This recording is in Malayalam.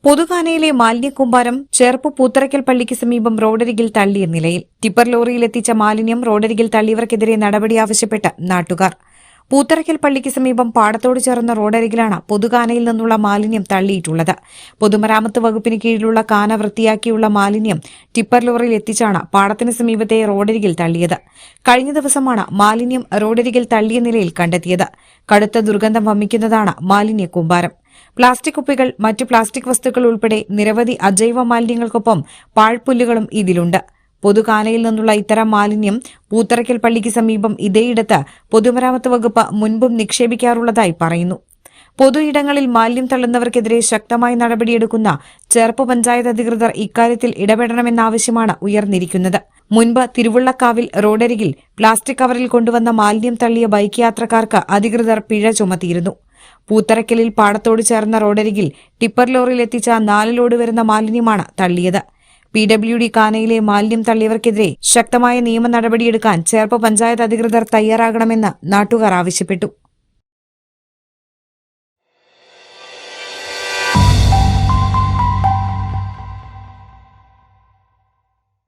പൊതുകാനയിലെ മാലിന്യക്കൂമ്പാരം ചേർപ്പ് പൂത്തറയ്ക്കൽ പള്ളിക്ക് സമീപം റോഡരികിൽ തള്ളിയ നിലയിൽ. ടിപ്പർ ലോറിയിലെത്തിച്ച മാലിന്യം റോഡരികിൽ തള്ളിയവർക്കെതിരെ നടപടി ആവശ്യപ്പെട്ട് നാട്ടുകാർ. പൂത്തറയ്ക്കൽ പള്ളിക്ക് സമീപം പാടത്തോട് ചേർന്ന റോഡരികിലാണ് പൊതുകാനയിൽ നിന്നുള്ള മാലിന്യം തള്ളിയിട്ടുള്ളത്. പൊതുമരാമത്ത് വകുപ്പിന് കീഴിലുള്ള കാന വൃത്തിയാക്കിയുള്ള മാലിന്യം ടിപ്പർ ലോറിയിൽ എത്തിച്ചാണ് പാടത്തിന് സമീപത്തെ റോഡരികിൽ തള്ളിയത്. കഴിഞ്ഞ ദിവസമാണ് മാലിന്യം റോഡരികിൽ തള്ളിയ നിലയിൽ കണ്ടെത്തിയത്. കടുത്ത ദുർഗന്ധം വമിക്കുന്നതാണ് മാലിന്യക്കൂമ്പാരം. പ്ലാസ്റ്റിക് കുപ്പികൾ, മറ്റു പ്ലാസ്റ്റിക് വസ്തുക്കൾ ഉൾപ്പെടെ നിരവധി അജൈവ മാലിന്യങ്ങൾക്കൊപ്പം പാഴ്പുല്ലുകളും ഇതിലുണ്ട്. പൊതുകാനയിൽ നിന്നുള്ള ഇത്തരം മാലിന്യം പൂത്തറയ്ക്കൽ പള്ളിക്ക് സമീപം ഇതേയിടത്ത് പൊതുമരാമത്ത് വകുപ്പ് മുൻപും നിക്ഷേപിക്കാറുള്ളതായി പറയുന്നു. പൊതു ഇടങ്ങളിൽ മാലിന്യം തള്ളുന്നവർക്കെതിരെ ശക്തമായ നടപടിയെടുക്കുന്ന ചേർപ്പ് പഞ്ചായത്ത് അധികൃതർ ഇക്കാര്യത്തിൽ ഇടപെടണമെന്ന ആവശ്യമാണ് ഉയർന്നിരിക്കുന്നത്. മുൻപ് തിരുവുള്ളക്കാവിൽ റോഡരികിൽ പ്ലാസ്റ്റിക് കവറിൽ കൊണ്ടുവന്ന മാലിന്യം തള്ളിയ ബൈക്ക് യാത്രക്കാർക്ക് അധികൃതർ പിഴ ചുമത്തിയിരുന്നു. പൂത്തറയ്ക്കലിൽ പാടത്തോട് ചേർന്ന റോഡരികിൽ ടിപ്പർ ലോറിയിൽ എത്തിച്ച 4 ലോഡ് വരുന്ന മാലിന്യമാണ് തള്ളിയത്. PWD കാനയിലെ മാലിന്യം തള്ളിയവർക്കെതിരെ ശക്തമായ നിയമ നടപടിയെടുക്കാൻ ചേർപ്പ് പഞ്ചായത്ത് അധികൃതർ തയ്യാറാകണമെന്ന് നാട്ടുകാർ ആവശ്യപ്പെട്ടു.